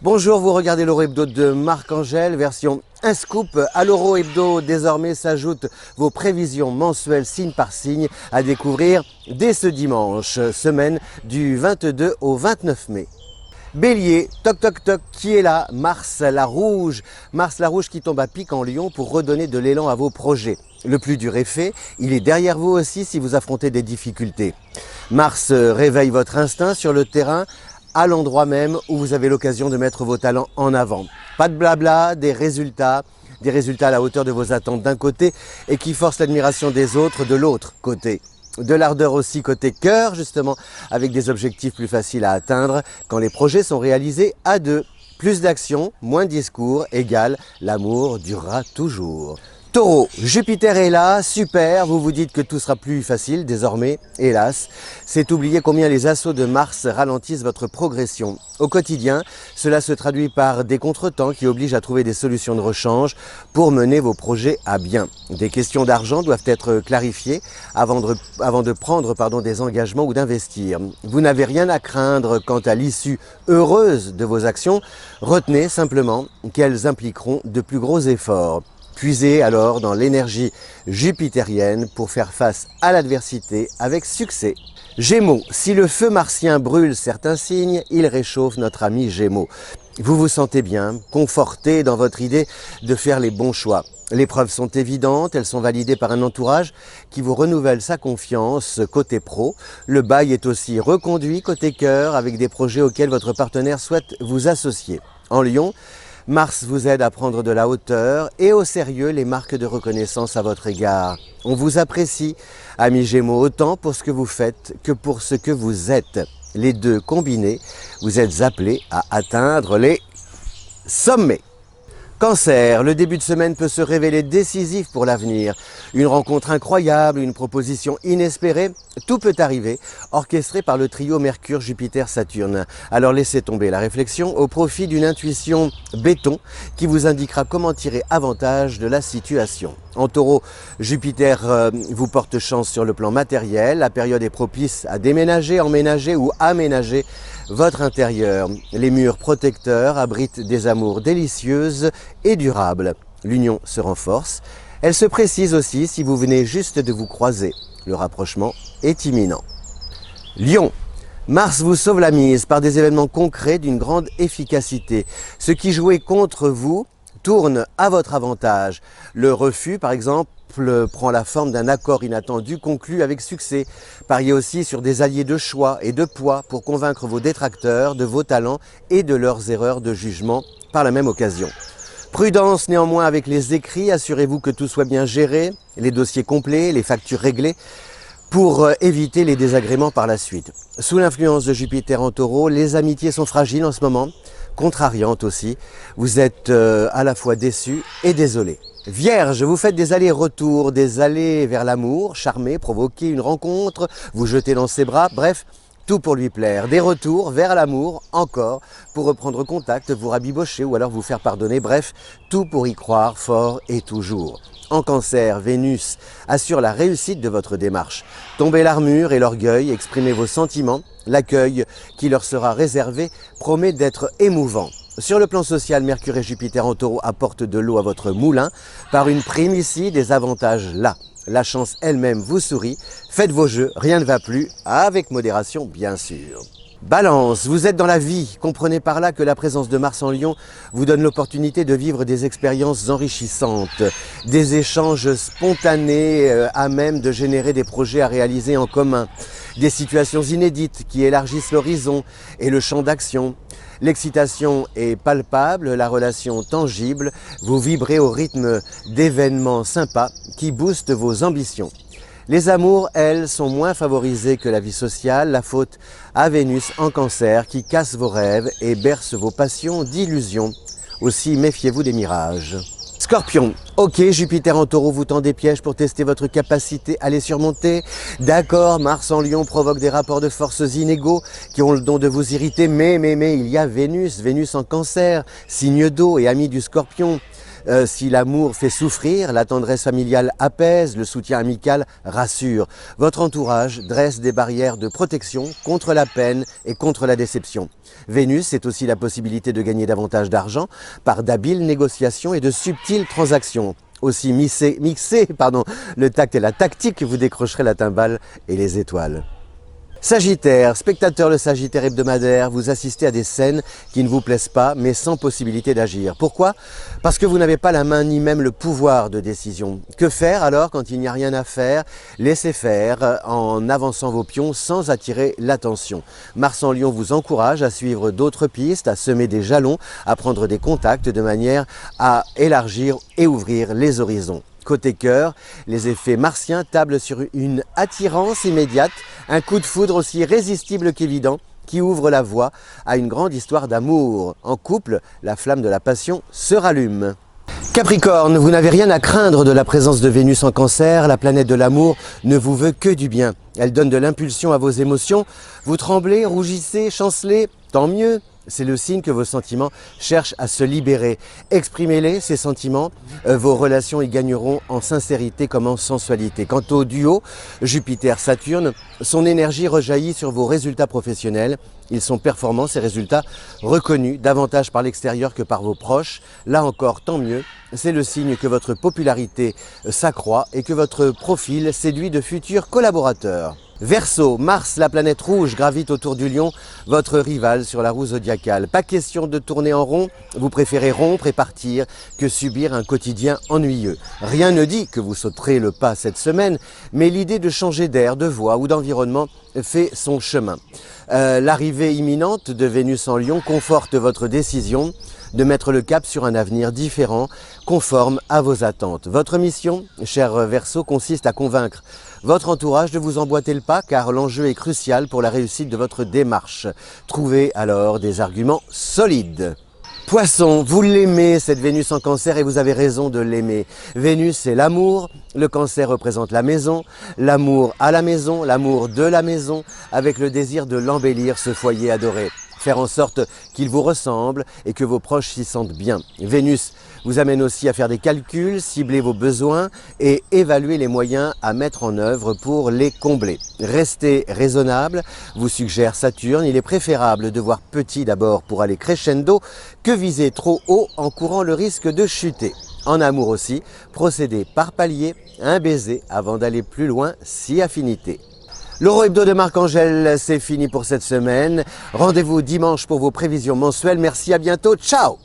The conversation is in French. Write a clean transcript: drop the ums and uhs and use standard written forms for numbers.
Bonjour, vous regardez l'Euro Hebdo de Marc-Angèle, version 1 scoop. À l'Euro Hebdo, désormais s'ajoutent vos prévisions mensuelles signe par signe à découvrir dès ce dimanche, semaine du 22 au 29 mai. Bélier, toc toc toc, qui est là? Mars la rouge. Mars la rouge qui tombe à pic en Lion pour redonner de l'élan à vos projets. Le plus dur est fait, il est derrière vous aussi si vous affrontez des difficultés. Mars réveille votre instinct sur le terrain, à l'endroit même où vous avez l'occasion de mettre vos talents en avant. Pas de blabla, des résultats à la hauteur de vos attentes d'un côté et qui forcent l'admiration des autres de l'autre côté. De l'ardeur aussi côté cœur, justement, avec des objectifs plus faciles à atteindre quand les projets sont réalisés à deux. Plus d'action, moins de discours, égale l'amour durera toujours. Taureau, Jupiter est là, super, vous vous dites que tout sera plus facile désormais, hélas. C'est oublier combien les assauts de Mars ralentissent votre progression. Au quotidien, cela se traduit par des contretemps qui obligent à trouver des solutions de rechange pour mener vos projets à bien. Des questions d'argent doivent être clarifiées avant de prendre des engagements ou d'investir. Vous n'avez rien à craindre quant à l'issue heureuse de vos actions, retenez simplement qu'elles impliqueront de plus gros efforts. Puisez alors dans l'énergie jupitérienne pour faire face à l'adversité avec succès. Gémeaux, si le feu martien brûle certains signes, il réchauffe notre ami Gémeaux. Vous vous sentez bien, conforté dans votre idée de faire les bons choix. Les preuves sont évidentes, elles sont validées par un entourage qui vous renouvelle sa confiance côté pro. Le bail est aussi reconduit côté cœur avec des projets auxquels votre partenaire souhaite vous associer. En Lion, Mars vous aide à prendre de la hauteur et au sérieux les marques de reconnaissance à votre égard. On vous apprécie, amis Gémeaux, autant pour ce que vous faites que pour ce que vous êtes. Les deux combinés, vous êtes appelés à atteindre les sommets. Cancer, le début de semaine peut se révéler décisif pour l'avenir. Une rencontre incroyable, une proposition inespérée, tout peut arriver, orchestré par le trio Mercure-Jupiter-Saturne. Alors laissez tomber la réflexion au profit d'une intuition béton qui vous indiquera comment tirer avantage de la situation. En Taureau, Jupiter vous porte chance sur le plan matériel. La période est propice à déménager, emménager ou aménager votre intérieur. Les murs protecteurs abritent des amours délicieuses et durables. L'union se renforce. Elle se précise aussi si vous venez juste de vous croiser. Le rapprochement est imminent. Lion, Mars vous sauve la mise par des événements concrets d'une grande efficacité. Ce qui jouait contre vous tourne à votre avantage. Le refus, par exemple, prend la forme d'un accord inattendu conclu avec succès. Pariez aussi sur des alliés de choix et de poids pour convaincre vos détracteurs de vos talents et de leurs erreurs de jugement par la même occasion. Prudence néanmoins avec les écrits, assurez-vous que tout soit bien géré, les dossiers complets, les factures réglées, pour éviter les désagréments par la suite. Sous l'influence de Jupiter en Taureau, les amitiés sont fragiles en ce moment, contrariantes aussi. Vous êtes à la fois déçus et désolés. Vierge, vous faites des allers-retours, des allées vers l'amour, charmer, provoquer une rencontre, vous jeter dans ses bras, bref, tout pour lui plaire. Des retours vers l'amour, encore, pour reprendre contact, vous rabibocher ou alors vous faire pardonner, bref, tout pour y croire fort et toujours. En Cancer, Vénus assure la réussite de votre démarche. Tombez l'armure et l'orgueil, exprimez vos sentiments. L'accueil qui leur sera réservé promet d'être émouvant. Sur le plan social, Mercure et Jupiter en Taureau apportent de l'eau à votre moulin. Par une prime ici, des avantages là. La chance elle-même vous sourit. Faites vos jeux, rien ne va plus, avec modération bien sûr. Balance, vous êtes dans la vie. Comprenez par là que la présence de Mars en Lion vous donne l'opportunité de vivre des expériences enrichissantes, des échanges spontanés à même de générer des projets à réaliser en commun, des situations inédites qui élargissent l'horizon et le champ d'action. L'excitation est palpable, la relation tangible, vous vibrez au rythme d'événements sympas qui boostent vos ambitions. Les amours, elles, sont moins favorisées que la vie sociale, la faute à Vénus en Cancer qui casse vos rêves et berce vos passions d'illusions. Aussi, méfiez-vous des mirages. Scorpion, ok, Jupiter en Taureau vous tend des pièges pour tester votre capacité à les surmonter. D'accord, Mars en Lion provoque des rapports de forces inégaux qui ont le don de vous irriter, mais il y a Vénus en Cancer, signe d'eau et ami du Scorpion. Si l'amour fait souffrir, la tendresse familiale apaise, le soutien amical rassure. Votre entourage dresse des barrières de protection contre la peine et contre la déception. Vénus, c'est aussi la possibilité de gagner davantage d'argent par d'habiles négociations et de subtiles transactions. Aussi mixez le tact et la tactique, vous décrocherez la timbale et les étoiles. Sagittaire, spectateur le Sagittaire hebdomadaire, vous assistez à des scènes qui ne vous plaisent pas, mais sans possibilité d'agir. Pourquoi? Parce que vous n'avez pas la main ni même le pouvoir de décision. Que faire alors quand il n'y a rien à faire? Laissez faire en avançant vos pions sans attirer l'attention. Mars en Lion vous encourage à suivre d'autres pistes, à semer des jalons, à prendre des contacts de manière à élargir et ouvrir les horizons. Côté cœur, les effets martiens tablent sur une attirance immédiate, un coup de foudre aussi irrésistible qu'évident qui ouvre la voie à une grande histoire d'amour. En couple, la flamme de la passion se rallume. Capricorne, vous n'avez rien à craindre de la présence de Vénus en Cancer, la planète de l'amour ne vous veut que du bien. Elle donne de l'impulsion à vos émotions, vous tremblez, rougissez, chancelez, tant mieux. C'est le signe que vos sentiments cherchent à se libérer. Exprimez-les, ces sentiments, vos relations y gagneront en sincérité comme en sensualité. Quant au duo Jupiter-Saturne, son énergie rejaillit sur vos résultats professionnels. Ils sont performants, ces résultats reconnus davantage par l'extérieur que par vos proches. Là encore, tant mieux. C'est le signe que votre popularité s'accroît et que votre profil séduit de futurs collaborateurs. Verseau, Mars, la planète rouge, gravite autour du Lion, votre rival sur la roue zodiacale. Pas question de tourner en rond, vous préférez rompre et partir que subir un quotidien ennuyeux. Rien ne dit que vous sauterez le pas cette semaine, mais l'idée de changer d'air, de voie ou d'environnement fait son chemin. L'arrivée imminente de Vénus en Lion conforte votre décision de mettre le cap sur un avenir différent, conforme à vos attentes. Votre mission, cher Verseau, consiste à convaincre votre entourage de vous emboîter le pas, car l'enjeu est crucial pour la réussite de votre démarche. Trouvez alors des arguments solides. Poisson, vous l'aimez, cette Vénus en Cancer, et vous avez raison de l'aimer. Vénus, c'est l'amour, le Cancer représente la maison, l'amour à la maison, l'amour de la maison, avec le désir de l'embellir, ce foyer adoré. Faire en sorte qu'il vous ressemble et que vos proches s'y sentent bien. Vénus vous amène aussi à faire des calculs, cibler vos besoins et évaluer les moyens à mettre en œuvre pour les combler. Restez raisonnable, vous suggère Saturne. Il est préférable de voir petit d'abord pour aller crescendo que viser trop haut en courant le risque de chuter. En amour aussi, procédez par palier, un baiser avant d'aller plus loin si affinité. L'Horo Hebdo de Marc-Angèle, c'est fini pour cette semaine. Rendez-vous dimanche pour vos prévisions mensuelles. Merci, à bientôt. Ciao!